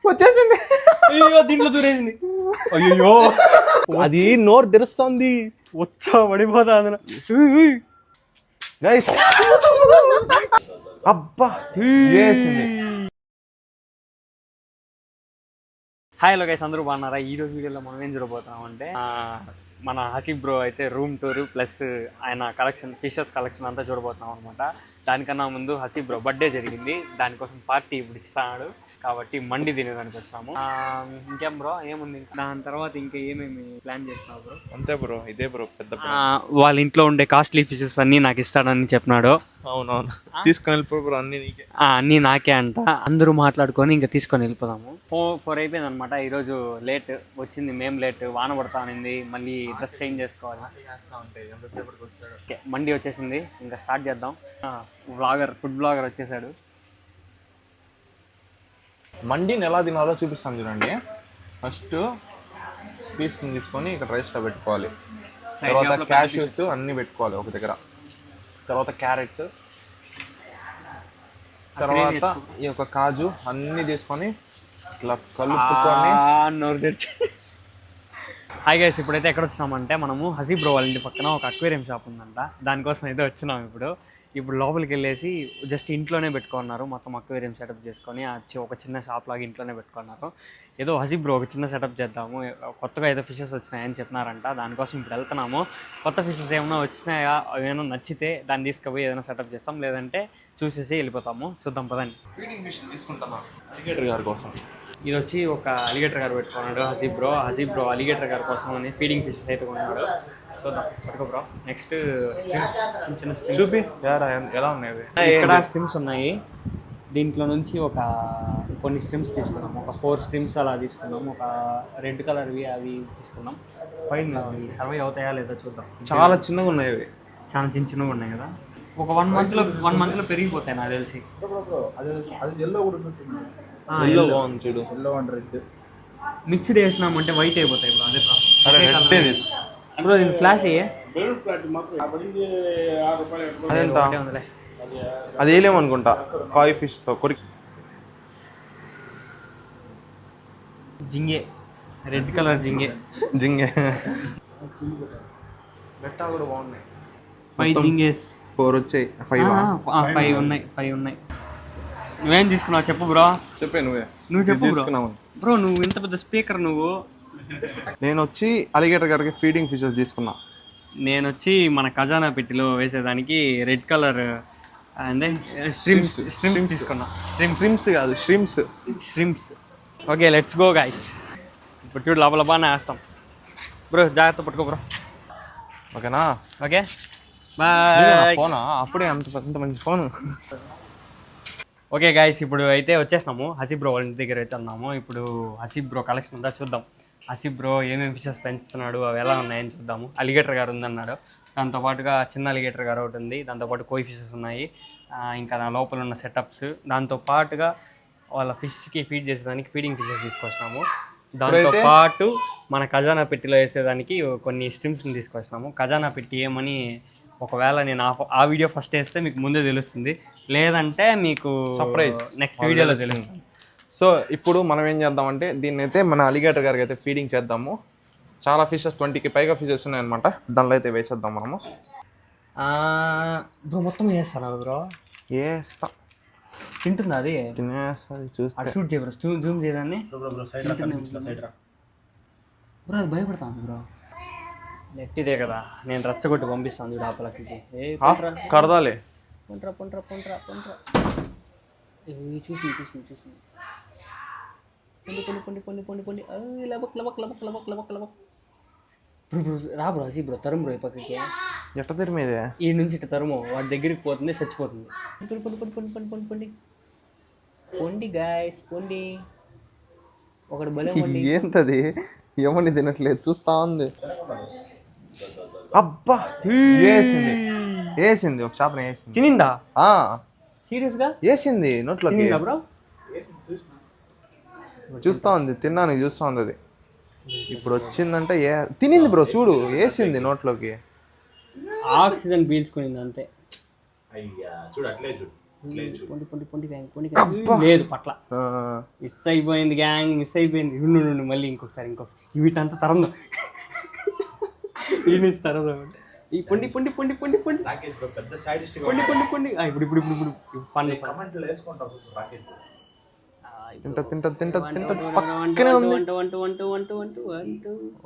వచ్చేసింది. అయ్యో దీంట్లో దూరేసింది. అయ్యో అది నోరు తెరుస్తుంది. వచ్చా పడిపోతా అందులో. గైస్ అబ్బా వేసింది. హాయ్ హలో గైస్, అందరూ బాగున్నారా? ఈ రోజు వీడియోలో మనం ఏం చూడబోతున్నాం అంటే మన హసీబ్ బ్రో అయితే రూమ్ టూర్ ప్లస్ ఆయన కలెక్షన్ ఫిషెస్ కలెక్షన్ అంతా చూడబోతున్నాం అనమాట. దానికన్నా ముందు హసీబ్ బ్రో బర్త్డే జరిగింది, దానికోసం పార్టీ ఇప్పుడు ఇస్తాడు కాబట్టి మండి తినేదానికి వస్తాము. ఇంకేం బ్రో ఏముంది, దాని తర్వాత ఇంకా ఏమేమి ప్లాన్ చేస్తున్నావు బ్రో? అంతే బ్రో, ఇదే బ్రో పెద్ద వాళ్ళ ఇంట్లో ఉండే కాస్ట్లీ ఫిషెస్ అన్నీ నాకు ఇస్తాడని చెప్పినాడు. అవునవును, తీసుకొని వెళ్ళిపో బ్రో. అన్నీ నాకే అంట. అందరూ మాట్లాడుకొని ఇంకా తీసుకొని వెళ్ళిపోదాము. 4 అయిపోయింది అనమాట. ఈరోజు లేట్ వచ్చింది, మేము లేట్, వాన పడతా అనింది, మళ్ళీ డ్రెస్ చేంజ్ చేసుకోవాలి. మండి వచ్చేసింది, ఇంకా స్టార్ట్ చేద్దాం. ఫుడ్ బ్లాగర్ వచ్చేసాడు. మండిని ఎలా తినాలో చూపిస్తాను చూడండి. ఫస్ట్ పీస్ తీసుకొని ఇక్కడ రైస్లో పెట్టుకోవాలి, తర్వాత క్యాష్యూస్ అన్నీ పెట్టుకోవాలి ఒక దగ్గర, తర్వాత క్యారెట్, తర్వాత ఈ యొక్క కాజు అన్నీ తీసుకొని ఇట్లా కలుపుకొని. హాయ్ గైస్, ఇప్పుడైతే ఎక్కడ వచ్చినామంటే మనము హసీబ్ బ్రో వాళ్ళ ఇంటి పక్కన ఒక అక్వేరియం షాప్ ఉందంట, దానికోసం అయితే వచ్చినాం. ఇప్పుడు లోపలికి వెళ్ళేసి జస్ట్ ఇంట్లోనే పెట్టుకున్నారు, మొత్తం అక్వేరియం సెటప్ చేసుకొని ఒక చిన్న షాప్ లాగా ఇంట్లోనే పెట్టుకున్నారు. ఏదో హసీబ్ బ్రో ఒక చిన్న సెటప్ చేద్దాము, కొత్తగా ఏదో ఫిషెస్ వచ్చినాయని చెప్పినారంట, దానికోసం ఇప్పుడు వెళ్తున్నాము. కొత్త ఫిషెస్ ఏమైనా వచ్చినాయా, ఏమైనా నచ్చితే దాన్ని తీసుకుపోయి ఏదైనా సెటప్ చేస్తాం, లేదంటే చూసేసి వెళ్ళిపోతాము. చూద్దాం పదండి. ఫీడింగ్ ఫిష్ తీసుకుంటాను అలిగేటర్ గారి కోసం. ఇది వచ్చి ఒక అలిగేటర్ గారు పెట్టుకున్నాడు హసీబ్ బ్రో అలిగేటర్ గారి కోసం అని ఫీడింగ్ ఫిషెస్ అయితే కొన్నాడు. చూద్దాం, పట్టుకో బ్రో. నెక్స్ట్ స్ట్రిమ్స్, చిన్న స్ట్రిమ్స్ చూపి ఎలా ఉన్నాయి. ఇక్కడ స్ట్రిమ్స్ ఉన్నాయి, దీంట్లో నుంచి కొన్ని స్ట్రిమ్స్ తీసుకున్నాం, ఒక 4 స్ట్రిమ్స్ అలా తీసుకున్నాం. ఒక రెడ్ కలర్వి అవి తీసుకున్నాం. పైన అవి సర్వే అవుతాయా లేదా చూద్దాం. చాలా చిన్నగా ఉన్నాయి అవి, చాలా చిన్నగా ఉన్నాయి కదా. ఒక 1 మంత్లో పెరిగిపోతాయి నాకు తెలిసి. చూడు, మిక్స్డ్ వేసినామంటే వైట్ అయిపోతాయి బ్రో. అదే బ్రో, దీని ఫ్లాష్ అయ్యే అది వేయలేమనుకుంటా. కాయ్ ఫిష్తో కొరికి జింగే, రెడ్ కలర్ జింగే బెట్టా కూడా బాగున్నాయి. 5 జింగేస్, 4 వచ్చాయి. 5 ఉన్నాయి. నువ్వేం తీసుకున్నావు చెప్పు బ్రో. చెప్పే నువ్వు చెప్పు బ్రో. నువ్వు ఇంత పెద్ద స్పీకర్ నువ్వు. నేను వచ్చి అలిగేటర్ గారికి ఫీడింగ్ ఫిషెస్ తీసుకున్నా. నేను వచ్చి మన ఖజానా పెట్టిలో వేసేదానికి రెడ్ కలర్ స్ట్రిమ్స్ తీసుకున్నా. Streams. Okay, let's go guys. ఇప్పుడు చూడు, లోపల బాగానే వేస్తాం బ్రో. జాగ్రత్త పట్టుకో బ్రో. ఓకేనా? Okay, bye. ఫోనా అప్పుడే అంత మంచి ఫోను. ఓకే గైస్, ఇప్పుడు అయితే వచ్చేసినాము హసీబ్ బ్రో వాళ్ళ ఇంటి దగ్గర అయితే ఉన్నాము. ఇప్పుడు హసీబ్ బ్రో కలెక్షన్ ఉందా చూద్దాం. హసీబ్ బ్రో ఏమేమి ఫిషెస్ పెంచుతున్నాడు, అవి ఎలా ఉన్నాయని చూద్దాము. అలిగేటర్ గారు ఉందన్నాడు, దాంతోపాటుగా చిన్న అలిగేటర్ గారు ఒకటి ఉంది, దాంతోపాటు కోయి ఫిషెస్ ఉన్నాయి, ఇంకా నా లోపల ఉన్న సెటప్స్, దాంతోపాటుగా వాళ్ళ ఫిష్కి ఫీడ్ చేసేదానికి ఫీడింగ్ ఫిషెస్ తీసుకొచ్చినాము. దాంతోపాటు మన ఖజానా పెట్టిలో వేసేదానికి కొన్ని స్ట్రిమ్స్ని తీసుకొచ్చినాము. ఖజానా పెట్టి ఏమని ఒకవేళ నేను ఆ వీడియో ఫస్ట్ వేస్తే మీకు ముందే తెలుస్తుంది, లేదంటే మీకు సర్ప్రైజ్ నెక్స్ట్ వీడియోలో తెలుస్తుంది. సో ఇప్పుడు మనం ఏం చేద్దామంటే దీన్ని అయితే మన అలిగేటర్ గారికి అయితే ఫీడింగ్ చేద్దాము. చాలా ఫిషెస్ 20కి పైగా ఫిషెస్ ఉన్నాయన్నమాట, దానిలో అయితే వేసేద్దాం మనము. బ్రో మొత్తం వేస్తాను బ్రో. వేస్తా, తింటుందా అది? తినేస్తుంది. చూస్తే షూట్ చేయ బ్రో, జూమ్ చేయదాన్ని బ్రో. అది భయపడతాను బ్రో. నెట్టిదే కదా, నేను రచ్చగొట్టి పంపిస్తాను చూడు లోపలికి. కడదాలే. పొంట్రా చూసింది. పొండి లబక్. రా బ్రో హసీ బ్రో, తరుము బ్రో ఈ పక్కకి. ఎట్ట తెరిమేదే ఈ నుంచి ఇట్ట తరుము, వాడి దగ్గరికి పోతుంది, చచ్చిపోతుంది. పొండి గాయస్, పొండి. ఒకటి బలే ఏంటది, ఏమని తినట్లేదు, చూస్తా ఉంది. అబ్బా వేసింది ఒక చేపని వేసింది. తినిందా? సీరియస్ గా వేసింది నోట్లోకి బ్రో. చూస్తా ఉంది, తిన్నాను చూస్తా ఉంది. అది ఇప్పుడు వచ్చిందంటే తినింది బ్రో, చూడు వేసింది నోట్లోకి. ఆక్సిజన్ పీల్చుకునింది అంతే. అయ్యా చూడు, అట్లే చూడు. లేదు పట్ల మిస్ అయిపోయింది గ్యాంగ్, మిస్ అయిపోయింది. నుండి మళ్ళీ ఇంకొకసారి వీటంతా తరందు ఈ నుంచి తరందు ఈ పొండి పొండి పొండి పొండి పొండి పొండి పొండి పొండి ఇప్పుడు ఫన్ పక్కనే ఉంది.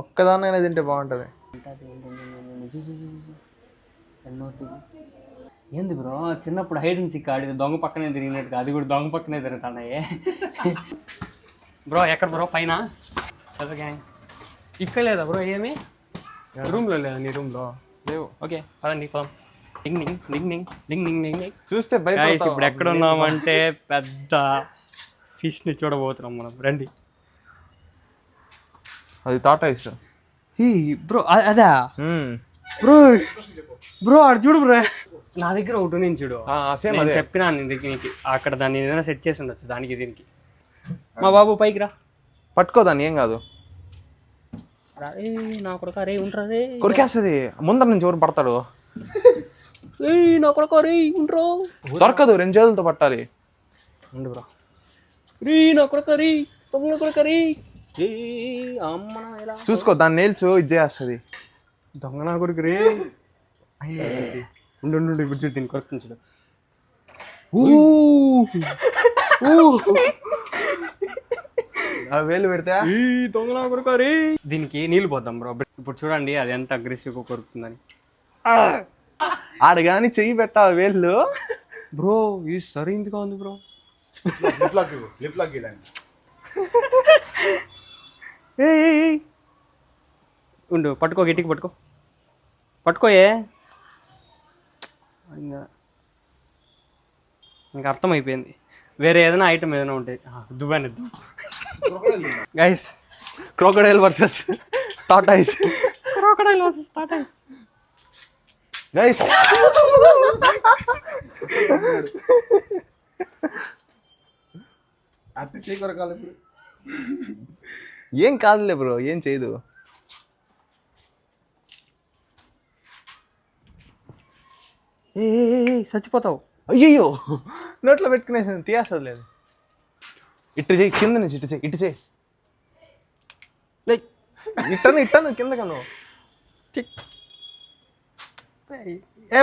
ఒక్కదాన్నైనా తింటే బాగుంటది. ఏంది బ్రో చిన్నప్పుడు హైడ్ అండ్ సీక్ ఆడి దొంగ పక్కనే తిరిగినట్టుగా అది కూడా దొంగ పక్కనే తిరుగుతున్నాయి బ్రో. ఎక్కడ బ్రో? పైన చదువు గ్యాంగ్. ఇక్కడ లేదా బ్రో? ఏమి రూమ్లో లేదా? నీ రూమ్లో లేవు. ఓకే పదండి పోదాం. డింగ్ డింగ్ డింగ్ డింగ్ డింగ్ డింగ్ డింగ్ డింగ్. చూస్తే ఇప్పుడు ఎక్కడ ఉన్నామంటే పెద్ద ఫిష్ని చూడబోతున్నాం మనం. రండి. అది టాటాయిస్ బ్రో. అదా బ్రో? బ్రో అటు చూడు బ్రో. నా దగ్గర ఒకటి నేను చూడు, నేను చెప్పినా నీకు అక్కడ దాన్ని ఏదైనా సెట్ చేసి ఉండొచ్చు దానికి దీనికి. మా బాబు పైకి రా, పట్టుకో దాన్ని, ఏం కాదు. నా కొడుకు రే ఉంటారే, కొరికేస్తుంది ముందర నుంచి. ఎవరు పడతాడు? నా కొడుకు రే ఉంటారు. దొరకదు, 2 చేతులతో పట్టాలి. ఉండు బ్రో. రీ నా కొడుకు రీ, తొమ్మిది కొడుకు రీ. అమ్మ చూసుకో దాన్ని నేల్చు, ఇది చేస్తుంది. దొంగ నా కొడుకు రే. ఉండు ఇప్పుడు చూడు దీన్ని కొరకు చూడు. వేలు పెడితే దొంగ నా కొడుకు రే. దీనికి నీళ్ళు పోద్దాం బ్రో. ఇప్పుడు చూడండి అది ఎంత అగ్రెసివ్గా కొరుకుతుందని. ఆడ కానీ చెయ్యి పెట్టా వేళ్ళు బ్రో. ఈ సరే ఇందుగా ఉంది బ్రో. ఉండు పట్టుకో, గట్టికి పట్టుకోయే. ఇంకా అర్థమైపోయింది. వేరే ఏదైనా ఐటమ్ ఏదైనా ఉంటాయి. దువ్వానిద్దాం guys. Crocodile versus tortoise. Guys ఏం కాదులే బ్రో, ఏం చేయదు. చచ్చిపోతావు. అయ్యయ్యో నోట్లో పెట్టుకునే తీయాల్సి లేదు. ఇటు చేయి, కింద నుంచి ఇటు చేయి. ఇట్టను కింద కను.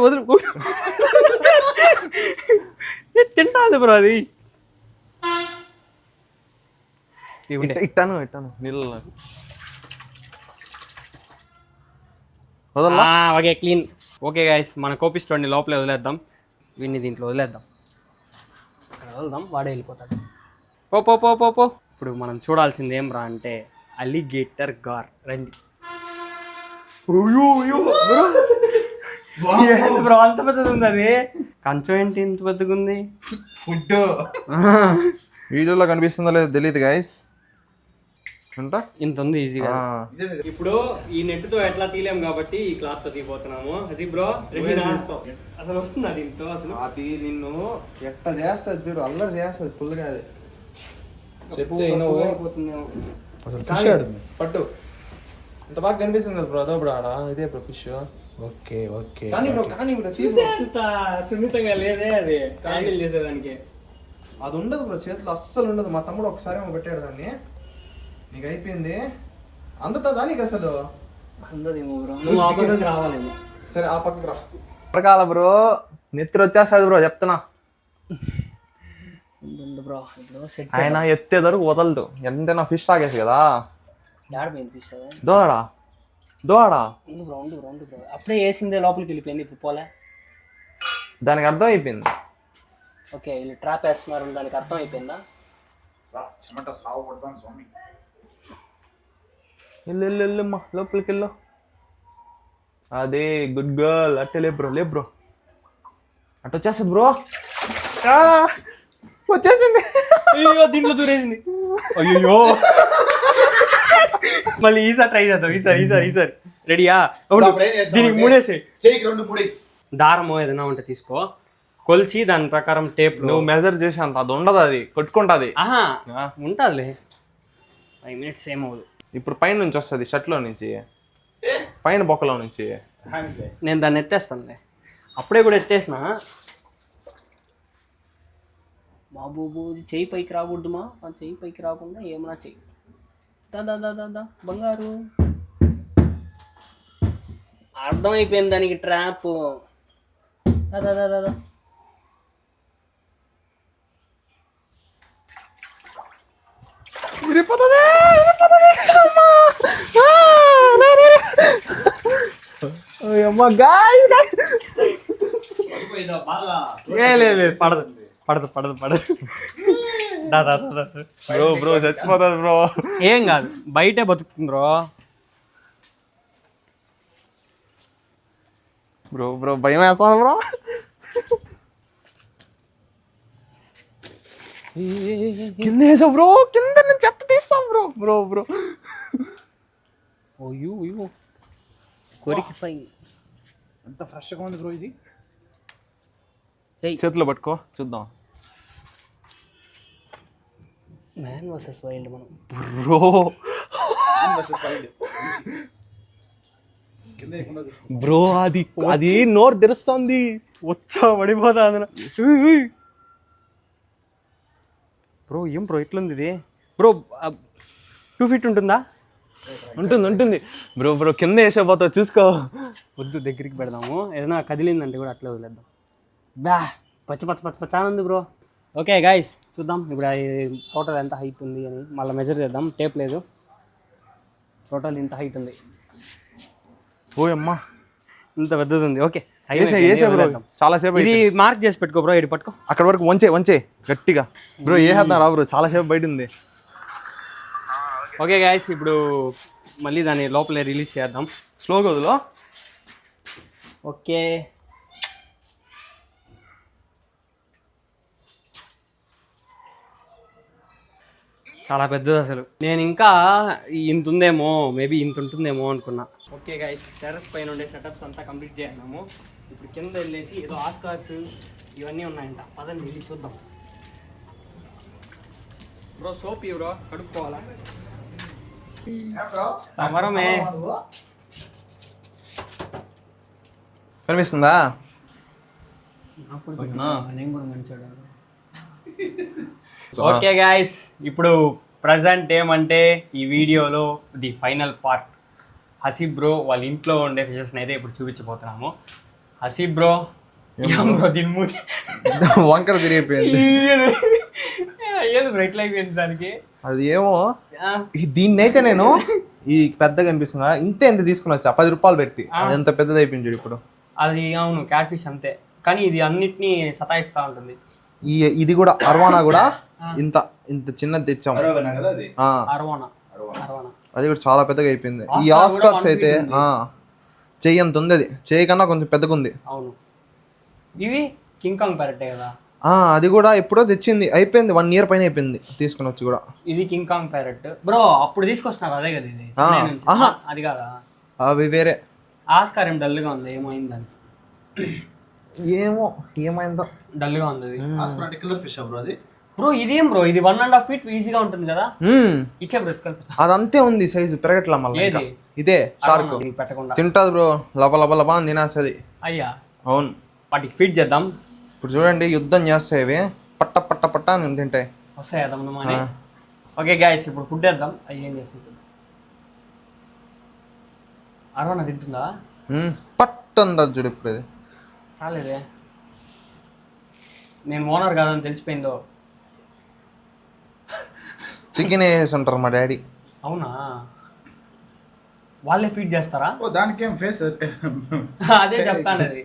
వదులు. తింటాది బ్రో అది. ఇట్టాను నీళ్ళు ఓకే క్లీన్. ఓకే గైస్, మన కోపిస్టోడ్ని లోపలే వదిలేద్దాం. వీడిని దీంట్లో వదిలేద్దాం. వాడే వెళ్ళిపోతాడు. పో. ఇప్పుడు మనం చూడాల్సింది ఏం రా అంటే అలిగేటర్ గార్. రండి బ్రో. అంత పెద్దది ఉంది అది. కంచం ఏంటి ఇంత పెద్దగా ఉంది? ఫుడ్ వీడియోలో కనిపిస్తుందో లేదో తెలియదు గైస్. ఇంత ఉంది ఈజీగా. ఇప్పుడు ఈ నెట్తో ఎట్లా తీలేం కాబట్టి ఈ క్లాత్ తో తీపోతున్నాము. అది బ్రో అసలు వస్తుంది దీంతో. అసలు అది నిన్ను ఎట్లా చేస్తుంది చూడు, అల్లరి చేస్తుంది ఫుల్ గా. పట్టు ఇంత బాగా కనిపిస్తుంది కదా బ్రో. అదో బ్రో ఆడ ఇదే బ్రో ఫిష్. ఓకే అంత సున్నితంగా లేదే అది హ్యాండిల్ చేసేదానికి. అది ఉండదు బ్రో, చేతిలో అస్సలు ఉండదు. మా తమ్ముడు ఒకసారి పెట్టాడు దాన్ని, నీకు అయిపోయింది. అందుతుందా నీకు అసలు? అందదేమో బ్రో, నువ్వు ఆ పక్కకి రావాలేమో. సరే ఆ పక్కకి రా. రకాల బ్రో, నెత్తిరి వచ్చేస్తుంది బ్రో, చెప్తున్నా. ఆయన ఎత్తేదరకు వదలదు. ఎంతైనా ఫిష్ తాగేసి కదా. దోడా అప్పుడే వేసిందే లోపలికి వెళ్ళిపోయింది. ఇప్పుడు పోలే. దానికి అర్థం అయిపోయింది. ఓకే వీళ్ళు ట్రాప్ వేస్తున్నారు, దానికి అర్థం అయిపోయిందా? వెళ్ళు లోపలికి వెళ్ళు. అదే గుడ్ గర్ల్. అట్టే లే బ్రో అటు వచ్చేస్తుంది బ్రో. వచ్చేసింది. దీంట్లో దూరేసింది. అయ్యో మళ్ళీ ఈసారి ట్రై చేద్దాం. ఈసారి రెడీయా? దీనికి మూడేసి దారము ఏదైనా ఉంటే తీసుకో, కొలిచి దాని ప్రకారం టేప్. నువ్వు మెజర్ చేసి అంత అది ఉండదు, అది కొట్టుకుంటుంది. ఉంటుందిలే. 5 minutes ఏమవుదు. ఇప్పుడు పైన నుంచి వస్తుంది, షర్ట్లో నుంచి, పైన బొక్కలో నుంచి. నేను దాన్ని ఎత్తేస్తానులే. అప్పుడే కూడా ఎత్తేసిన. బాబు చెయ్యి పైకి రాకూడదుమా, ఆ చెయ్యి పైకి రాకుండా ఏమన్నా చెయ్యి. దా బంగారు. అర్థమైపోయింది దానికి ట్రాప్. దా. లేదు పడదు. దా. బ్రో చచ్చిపోతుంది బ్రో. ఏం కాదు, బయటే బతుకుతుంది బ్రో భయం వేస్తాను బ్రో. కింద వేసా బ్రో, కింద నేను చెట్టు తీస్తాం బ్రో. ఓయో కొరికి పై ఎంత ఫ్రెష్గా ఉంది బ్రో ఇది. చేతిలో పట్టుకో చూద్దాం. మ్యాన్ వర్సెస్ వైల్డ్ మనం బ్రో. బ్రో అది నోరు తెరుస్తుంది. వచ్చా పడిపోతా అందులో. బ్రో ఏం బ్రో ఎట్లుంది ఇది బ్రో? 2 feet ఉంటుందా? ఉంటుంది బ్రో కింద వేసేపోతావు చూసుకో. వద్దు, దగ్గరికి పెడదాము. ఏదైనా కదిలిందంటే కూడా అట్లా వదిలేద్దాం. బా పచ్చ ఉంది బ్రో. ఓకే గైస్, చూద్దాం ఇప్పుడు టోటల్ ఎంత హైట్ ఉంది అని మళ్ళీ మెజర్ చేద్దాం. టేప్ లేదు, టోటల్ ఇంత హైట్ ఉంది. ఓ అమ్మా, ఇంత పెద్దది ఉంది. ఓకే బ్రో చాలా సేపు. ఇది మార్క్ చేసి పెట్టుకో బ్రో, ఇది పట్టుకో. అక్కడ వరకు వంచే గట్టిగా బ్రో. వేసేద్దాం రా బ్రో, చాలా సేపు బయట ఉంది. ఓకే గైస్, ఇప్పుడు మళ్ళీ దాన్ని లోపలే రిలీజ్ చేద్దాం. స్లోగా వదులో. ఓకే చాలా పెద్దది అసలు. నేను ఇంకా ఇంత ఉందేమో, మేబీ ఇంత ఉంటుందేమో అనుకున్నా. ఓకే గైస్, టెర్రస్ పైన ఉండే సెటప్స్ అంతా కంప్లీట్ చేసినాము. ఇప్పుడు కింద వెళ్ళేసి ఏదో ఆస్కార్స్ ఇవన్నీ ఉన్నాయంట. పదండి వెళ్ళి చూద్దాం. బ్రో సోప్ బ్రో, కడుక్కోవాలా? సమరమే. కనిపిస్తుందా? నేను కూడా మంచిగా. ఓకే గాయస్, ఇప్పుడు ప్రజెంట్ ఏమంటే ఈ వీడియోలో the final part. Haseeb bro వాళ్ళ ఇంట్లో ఉండే ఫిషెస్ని అయితే ఇప్పుడు చూపించబోతున్నాము. హసీబ్ బ్రో దీని మూతి వంకర తిరిగిపోయింది. ఏది బ్రో ఇట్లా అయిపోయింది దానికి? అది ఏమో, దీన్ని అయితే నేను ఈ పెద్దగా అనిపిస్తుందా ఇంత తీసుకుని వచ్చా 10 రూపాయలు పెట్టి. ఎంత పెద్దది అయిపోయింది చూడు ఇప్పుడు. అది అవును, క్యాట్ ఫిష్ అంతే, కానీ ఇది అన్నిటినీ సతాయిస్తూ ఉంటుంది. ఇది కూడా అర్వానా కూడా ఇంత చిన్నది తెచ్చాం. అర్వానా అది కూడా చాలా పెద్దగా అయిపోయింది. ఈ ఆస్కార్స్ అయితే చెయ్యి అంత ఉంది, అది చెయ్యి కన్నా కొంచెం పెద్దగా ఉంది. అవును, ఇవి కింగ్ కాంగ్ ప్యారెట్ కదా. అది కూడా ఎప్పుడో తెచ్చింది, అయిపోయింది 1 year పైన అయిపోయింది తీసుకుని వచ్చి కూడా. ఇది కింగ్ కాంగ్ ప్యారెట్ బ్రో, అప్పుడు తీసుకొస్తున్నారు అదే కదా ఇది. అది కాదా? అవి వేరే. ఆస్కార్ ఏం డల్గా ఉంది, ఏమైంది దానికి? ఏమైందో డల్గా ఉంది అది. ఆస్కార్ కిల్లర్ ఫిష్ బ్రో అది. బ్రో ఇదేం బ్రో, ఇది 1.5 feet ఈజీగా ఉంటుంది కదా. ఇచ్చే బ్రో అదంతే ఉంది సైజు, పెరగట్లా మళ్ళీ. ఇదే షార్క్ పెట్టకుండా తింటది బ్రో, లబ అని తినేస్తుంది. అయ్యా అవును, వాటికి ఫీడ్ చేద్దాం. ఇప్పుడు చూడండి యుద్ధం చేస్తాయి అవి, పట్ట అని తింటాయి. వస్తాయి అదమ్మని. ఓకే గైస్, ఇప్పుడు ఫుడ్ వేద్దాం. అవి ఏం చేస్తుంది? అరవణ తింటుందా? పట్టందరు చూడు ఇప్పుడు. ఇది రాలేదే, నేను ఓనర్ కాదని తెలిసిపోయిందో. చికెన్ వేసి ఉంటారు మా డాడీ. అవునా, వాళ్ళే ఫీడ్ చేస్తారా? దానికి ఏం ఫేస్ అదే చెప్తాను అది.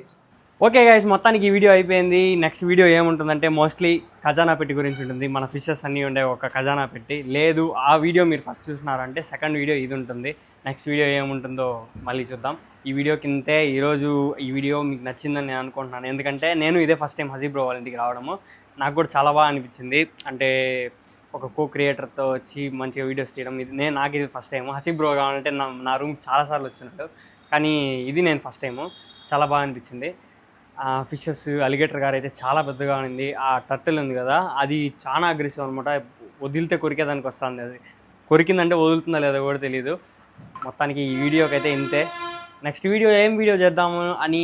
ఓకే గైస్, మొత్తానికి ఈ వీడియో అయిపోయింది. నెక్స్ట్ వీడియో ఏముంటుందంటే మోస్ట్లీ ఖజానా పెట్టి గురించి ఉంటుంది. మన ఫిషెస్ అన్నీ ఉండే ఒక ఖజానా పెట్టి. లేదు, ఆ వీడియో మీరు ఫస్ట్ చూసినారంటే సెకండ్ వీడియో ఇది ఉంటుంది. నెక్స్ట్ వీడియో ఏముంటుందో మళ్ళీ చూద్దాం. ఈ వీడియో కిందే ఈరోజు ఈ వీడియో మీకు నచ్చిందని నేను అనుకుంటున్నాను. ఎందుకంటే నేను ఇదే ఫస్ట్ టైం హసీబ్ బ్రో వాళ్ళ ఇంటికి రావడము. నాకు కూడా చాలా బాగా అనిపించింది. అంటే ఒక క్రియేటర్తో వచ్చి మంచిగా వీడియోస్ తీయడం, నాకు ఇది ఫస్ట్ టైము. హసీబ్ బ్రో కావాలంటే నా రూమ్ చాలాసార్లు వచ్చినట్టు, కానీ ఇది నేను ఫస్ట్ టైము. చాలా బాగా అనిపించింది. ఫిషెస్ అలిగేటర్ గారు అయితే చాలా పెద్దగా ఉంది. ఆ టర్టిల్ ఉంది కదా, అది చాలా అగ్రెసివ్ అనమాట. వదిలితే కొరికేదానికి వస్తుంది. అది కొరికిందంటే వదులుతుందా లేదో కూడా తెలియదు. మొత్తానికి ఈ వీడియోకి అయితే ఇంతే. నెక్స్ట్ వీడియో ఏం వీడియో చేద్దాము అని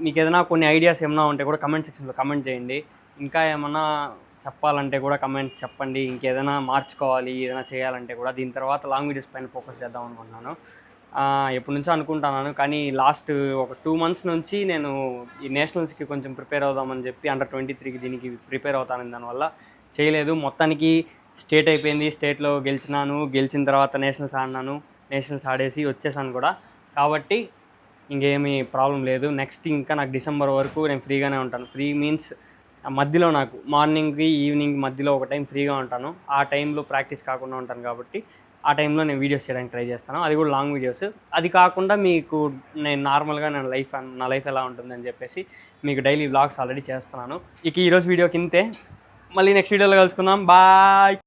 మీకు ఏదైనా కొన్ని ఐడియాస్ ఏమైనా ఉంటే కూడా కమెంట్ సెక్షన్లో కమెంట్ చేయండి. ఇంకా ఏమన్నా చెప్పాలంటే కూడా కమెంట్ చెప్పండి. ఇంకేదైనా మార్చుకోవాలి, ఏదైనా చేయాలంటే కూడా. దీని తర్వాత లాంగ్ వీడియోస్ పైన ఫోకస్ చేద్దాం అనుకుంటున్నాను. ఎప్పటి నుంచో అనుకుంటున్నాను, కానీ లాస్ట్ ఒక 2 months నుంచి నేను ఈ నేషనల్స్కి కొంచెం ప్రిపేర్ అవుదామని చెప్పి అండర్ 23కి దీనికి ప్రిపేర్ అవుతాను. దానివల్ల చేయలేదు. మొత్తానికి స్టేట్ అయిపోయింది, స్టేట్లో గెలిచిన తర్వాత నేషనల్స్ ఆడినాను, నేషనల్స్ ఆడేసి వచ్చేసాను కూడా. కాబట్టి ఇంకేమీ ప్రాబ్లం లేదు. నెక్స్ట్ ఇంకా నాకు డిసెంబర్ వరకు నేను ఫ్రీగానే ఉంటాను. ఫ్రీ మీన్స్ మధ్యలో నాకు మార్నింగ్కి ఈవినింగ్ మధ్యలో ఒక టైం ఫ్రీగా ఉంటాను. ఆ టైంలో ప్రాక్టీస్ కాకుండా ఉంటాను కాబట్టి ఆ టైంలో నేను వీడియోస్ చేయడానికి ట్రై చేస్తాను. అది కూడా లాంగ్ వీడియోస్. అది కాకుండా మీకు నేను నార్మల్గా నా లైఫ్ ఎలా ఉంటుందని చెప్పేసి మీకు డైలీ వ్లాగ్స్ ఆల్రెడీ చేస్తున్నాను. ఇక ఈరోజు వీడియో కింతే. మళ్ళీ నెక్స్ట్ వీడియోలో కలుసుకుందాం. బాయ్.